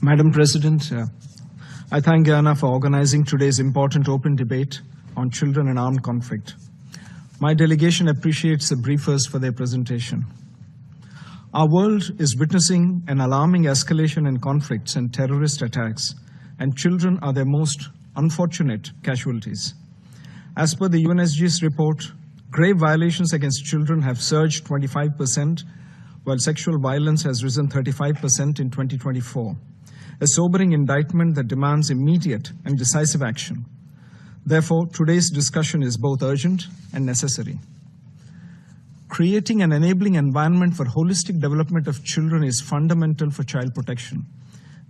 Madam President, I thank Guyana for organizing today's important open debate on children in armed conflict. My delegation appreciates the briefers for their presentation. Our world is witnessing an alarming escalation in conflicts and terrorist attacks, and children are their most unfortunate casualties. As per the UNSG's report, grave violations against children have surged 25%, while sexual violence has risen 35% in 2024. A sobering indictment that demands immediate and decisive action. Therefore, today's discussion is both urgent and necessary. Creating an enabling environment for holistic development of children is fundamental for child protection.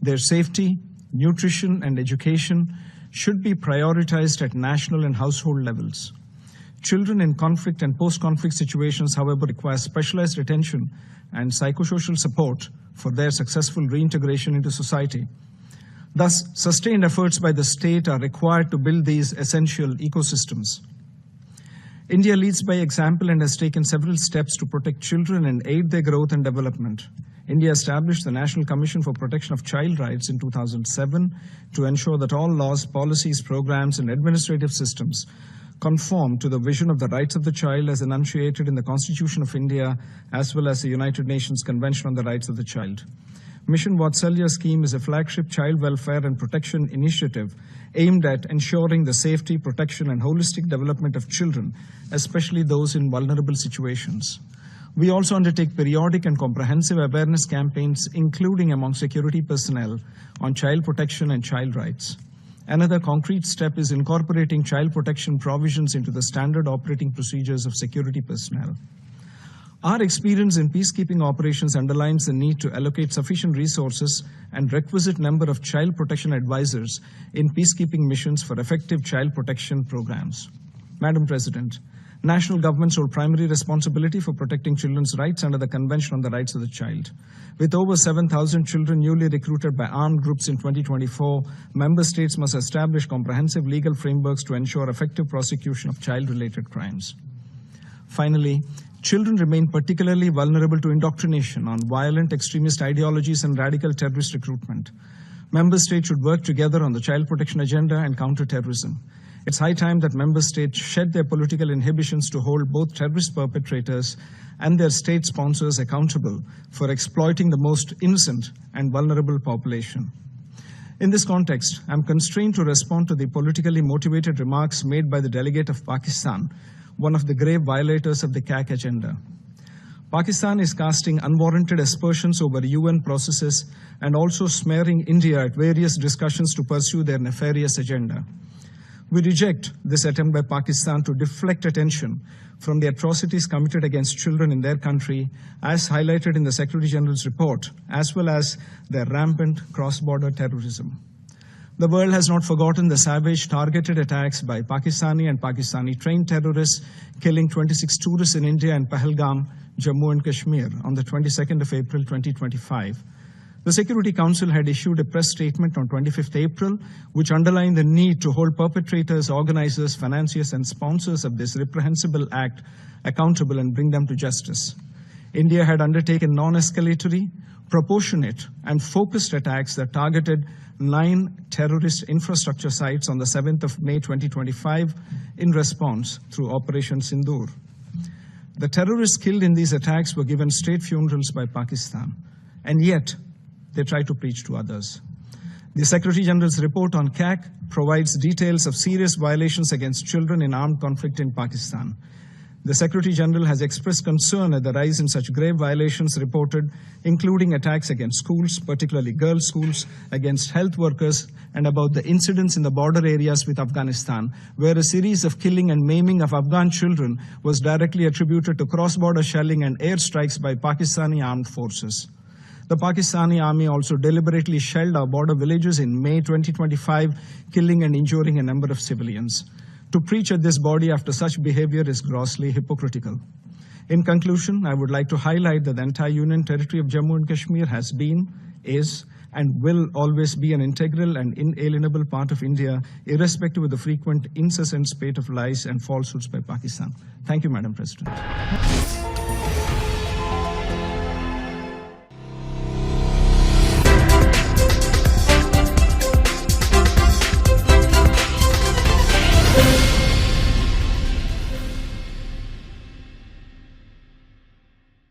Their safety, nutrition, and education should be prioritized at national and household levels. Children in conflict and post-conflict situations, however, require specialized attention and psychosocial support for their successful reintegration into society. Thus, sustained efforts by the state are required to build these essential ecosystems. India leads by example and has taken several steps to protect children and aid their growth and development. India established the National Commission for Protection of Child Rights in 2007 to ensure that all laws, policies, programs, and administrative systems conform to the vision of the rights of the child as enunciated in the Constitution of India as well as the United Nations Convention on the Rights of the Child. Mission Vatsalya scheme is a flagship child welfare and protection initiative aimed at ensuring the safety, protection, and holistic development of children, especially those in vulnerable situations. We also undertake periodic and comprehensive awareness campaigns, including among security personnel, on child protection and child rights. Another concrete step is incorporating child protection provisions into the standard operating procedures of security personnel. Our experience in peacekeeping operations underlines the need to allocate sufficient resources and requisite number of child protection advisors in peacekeeping missions for effective child protection programs. Madam President, national governments hold primary responsibility for protecting children's rights under the Convention on the Rights of the Child. With over 7,000 children newly recruited by armed groups in 2024, member states must establish comprehensive legal frameworks to ensure effective prosecution of child-related crimes. Finally, children remain particularly vulnerable to indoctrination on violent extremist ideologies and radical terrorist recruitment. Member states should work together on the child protection agenda and counter terrorism. It's high time that member states shed their political inhibitions to hold both terrorist perpetrators and their state sponsors accountable for exploiting the most innocent and vulnerable population. In this context, I'm constrained to respond to the politically motivated remarks made by the delegate of Pakistan, one of the grave violators of the CAC agenda. Pakistan is casting unwarranted aspersions over UN processes and also smearing India at various discussions to pursue their nefarious agenda. We reject this attempt by Pakistan to deflect attention from the atrocities committed against children in their country, as highlighted in the Secretary General's report, as well as their rampant cross-border terrorism. The world has not forgotten the savage targeted attacks by Pakistani and Pakistani-trained terrorists, killing 26 tourists in India and Pahalgam, Jammu and Kashmir, on the 22nd of April 2025. The Security Council had issued a press statement on 25th April, which underlined the need to hold perpetrators, organizers, financiers, and sponsors of this reprehensible act accountable and bring them to justice. India had undertaken non-escalatory, proportionate, and focused attacks that targeted 9 terrorist infrastructure sites on the 7th of May 2025 in response through Operation Sindoor. The terrorists killed in these attacks were given state funerals by Pakistan, and yet they try to preach to others. The Secretary General's report on CAC provides details of serious violations against children in armed conflict in Pakistan. The Secretary General has expressed concern at the rise in such grave violations reported, including attacks against schools, particularly girls' schools, against health workers, and about the incidents in the border areas with Afghanistan, where a series of killing and maiming of Afghan children was directly attributed to cross-border shelling and airstrikes by Pakistani armed forces. The Pakistani army also deliberately shelled our border villages in May 2025, killing and injuring a number of civilians. To preach at this body after such behavior is grossly hypocritical. In conclusion, I would like to highlight that the entire Union Territory of Jammu and Kashmir has been, is, and will always be an integral and inalienable part of India, irrespective of the frequent incessant spate of lies and falsehoods by Pakistan. Thank you, Madam President.